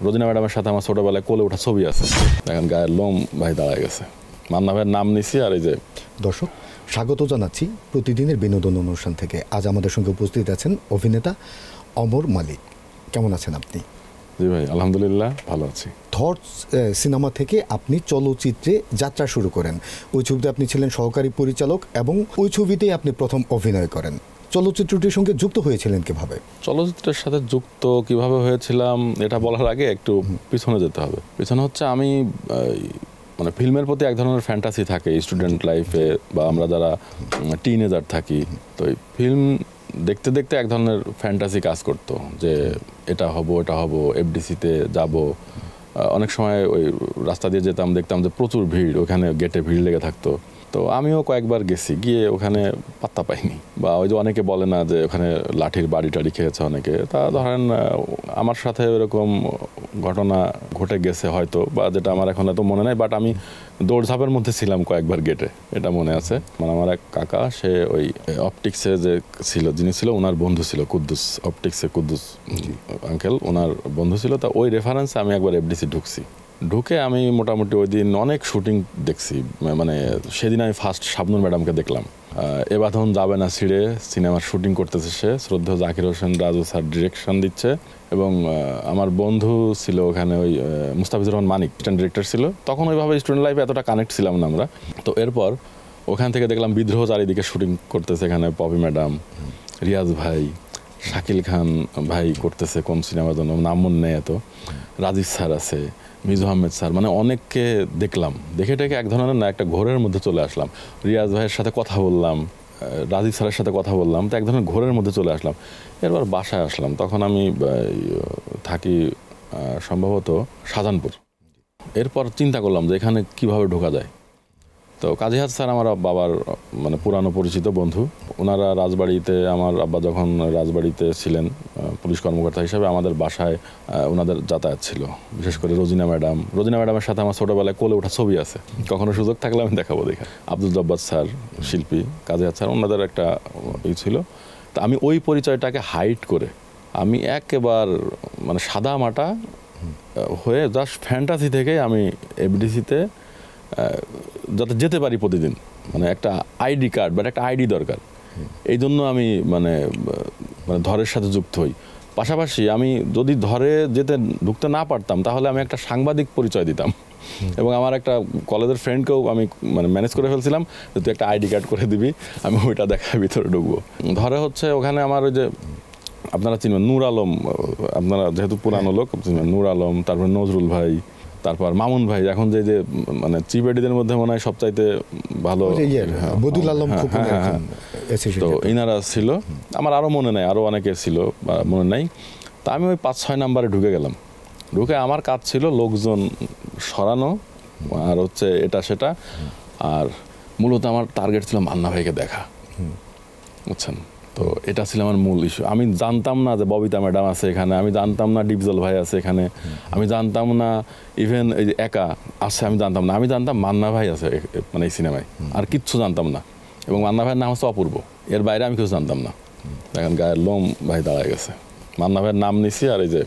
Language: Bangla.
রোজিনা ম্যাডামের সাথে আমার ছোটবেলায় কোলে ওঠা ছবি আছে, এখন গায়ের লোম ভাই দাঁড়ায় গেছে। মান্না ভাইয়ের নাম নিছি। আর এই যে দর্শক, স্বাগত জানাচ্ছি প্রতিদিনের বিনোদন অনুষ্ঠান থেকে। আজ আমাদের সঙ্গে উপস্থিত আছেন অভিনেতা অমর মালিক। কেমন আছেন আপনি? জি ভাই, আলহামদুলিল্লাহ ভালো আছি। থটস সিনেমা থেকে আপনি চলচ্চিত্রে যাত্রা শুরু করেন। ওই ছবিতে আপনি ছিলেন সহকারী পরিচালক এবং ওই ছবিতেই আপনি প্রথম অভিনয় করেন। চলচ্চিত্রটির সঙ্গে যুক্ত হয়েছিলেন কিভাবে? চলচ্চিত্রের সাথে যুক্ত কিভাবে হয়েছিলাম এটা বলার আগে একটু পিছনে যেতে হবে। পিছনে হচ্ছে আমি মানে ফিল্মের প্রতি এক ধরনের ফ্যান্টাসি থাকে স্টুডেন্ট লাইফে, বা আমরা যারা টিনেজার থাকি, তো এই ফিল্ম দেখতে দেখতে এক ধরনের ফ্যান্টাসি কাজ করতো যে এটা হব এটা হব, এফডিসিতে যাব। অনেক সময় ওই রাস্তা দিয়ে যেতাম, দেখতাম যে প্রচুর ভিড়, ওখানে গেটে ভিড় লেগে থাকতো। তো আমিও কয়েকবার গেছি, গিয়ে ওখানে পাত্তা পাইনি। বা ওই যে অনেকে বলে না যে ওখানে লাঠির বাড়ি টাড়ি খেয়েছে অনেকে, তা ধরেন আমার সাথে এরকম ঘটনা ঘটে গেছে হয়তো, বা যেটা আমার এখন এত মনে নাই, বাট আমি দৌড়ঝাঁপের মধ্যে ছিলাম কয়েকবার গেটে, এটা মনে আছে। মানে আমার এক কাকা, সে ওই অপটিক্সে যে ছিল, যিনি ছিল ওনার বন্ধু ছিল কুদ্দুস, অপটিক্সে কুদ্দুস আঙ্কেল, ওনার বন্ধু ছিল। তা ওই রেফারেন্সে আমি একবার এফডিসি ঢুকে আমি মোটামুটি ওই দিন অনেক শুটিং দেখছি। মানে সেদিন আমি ফার্স্ট শাবনূর ম্যাডামকে দেখলাম। এ বাঁধন যাবে না ছিঁড়ে সিনেমার শুটিং করতেছে সে, শ্রদ্ধেয় জাকির হোসেন রাজু স্যার ডিরেকশন দিচ্ছে, এবং আমার বন্ধু ছিল ওখানে ওই মুস্তাফিজুর রহমান মানিক, স্ট্যান্ড ডিরেক্টর ছিল। তখন ওইভাবে স্টুডেন্ট লাইফে এতটা কানেক্ট ছিলাম না আমরা। তো এরপর ওখান থেকে দেখলাম বিদ্রোহ চারিদিকে শুটিং করতেছে, এখানে পপি ম্যাডাম, রিয়াজ ভাই, শাকিল খান ভাই করতেছে কোন সিনেমার জন্য নাম মনে নেই এত, রাজীব স্যার আছে, মিজু আহমেদ স্যার, মানে অনেককে দেখলাম। দেখে টেকে এক ধরনের না একটা ঘোরের মধ্যে চলে আসলাম। রিয়াজ ভাইয়ের সাথে কথা বললাম, রাজীব স্যারের সাথে কথা বললাম, তো এক ধরনের ঘোরের মধ্যে চলে আসলাম। এরপর বাসায় আসলাম, তখন আমি থাকি সম্ভবত শাহজাহানপুর। এরপর চিন্তা করলাম যে এখানে কিভাবে ঢোকা যায়। তো কাজী হাত স্যার আমার বাবার মানে পুরানো পরিচিত বন্ধু, ওনারা রাজবাড়িতে, আমার আব্বা যখন রাজবাড়িতে ছিলেন পুলিশ কর্মকর্তা হিসাবে, আমাদের বাসায় ওনাদের যাতায়াত ছিল। বিশেষ করে রোজিনা ম্যাডামের সাথে আমার ছোটোবেলায় কোলে ওঠা ছবি আছে, কখনো সুযোগ থাকলে আমি দেখাবো। দেখা আব্দুল জব্বার স্যার শিল্পী, কাজী হাত স্যার, ওনাদের একটা ই ছিল। তা আমি ওই পরিচয়টাকে হাইড করে আমি একেবারে মানে সাদা মাটা হয়ে জাস্ট ফ্যান্টাসি থেকে আমি এফডিসিতে যাতে যেতে পারি প্রতিদিন, মানে একটা আইডি কার্ড বা একটা আইডি দরকার, এই জন্য আমি মানে ধরের সাথে যুক্ত হই। পাশাপাশি আমি যদি ধরে ঢুকতে না পারতাম, তাহলে আমি একটা সাংবাদিক পরিচয় দিতাম, এবং আমার একটা কলেজের ফ্রেন্ডকেও আমি মানে ম্যানেজ করে ফেলছিলাম যে তুই একটা আইডি কার্ড করে দিবি, আমি ওইটা দেখার ভিতরে ঢুকবো। ধরে হচ্ছে ওখানে আমার ওই যে আপনারা চিনবেন নূর আলম, আপনারা যেহেতু পুরানো লোক চিনবেন, নূর আলম, তারপর নজরুল ভাই, তারপর মামুন ভাই, এখন যে মানে চিফ এডিদের মধ্যে মনে হয় সবচাইতে ভালো বদুল আলম, তো ইনারা ছিল। আমার আরও মনে নাই, আরও অনেকে ছিল মনে নাই। তা আমি ওই 5-6 নাম্বারে ঢুকে গেলাম। ঢুকে আমার কাজ ছিল লোকজন সরানো আর হচ্ছে এটা সেটা, আর মূলত আমার টার্গেট ছিল মান্না ভাইকে দেখা, বুঝছেন। তো এটা ছিল আমার মূল ইস্যু। আমি জানতাম না যে ববিতা ম্যাডাম আছে এখানে, আমি জানতাম না ডিপজল ভাই আছে এখানে, আমি জানতাম না ইভেন এই যে একা আছে, আমি জানতাম না। আমি জানতাম মান্না ভাই আছে মানে এই সিনেমায়, আর কিচ্ছু জানতাম না। এবং মান্না ভাইয়ের নাম হচ্ছে অপূর্ব, এর বাইরে আমি কিছু জানতাম না। এখন গায়ের লোম ভাই দাঁড়ায় গেছে। মান্না ভাইয়ের নাম নিছি, আর এই যে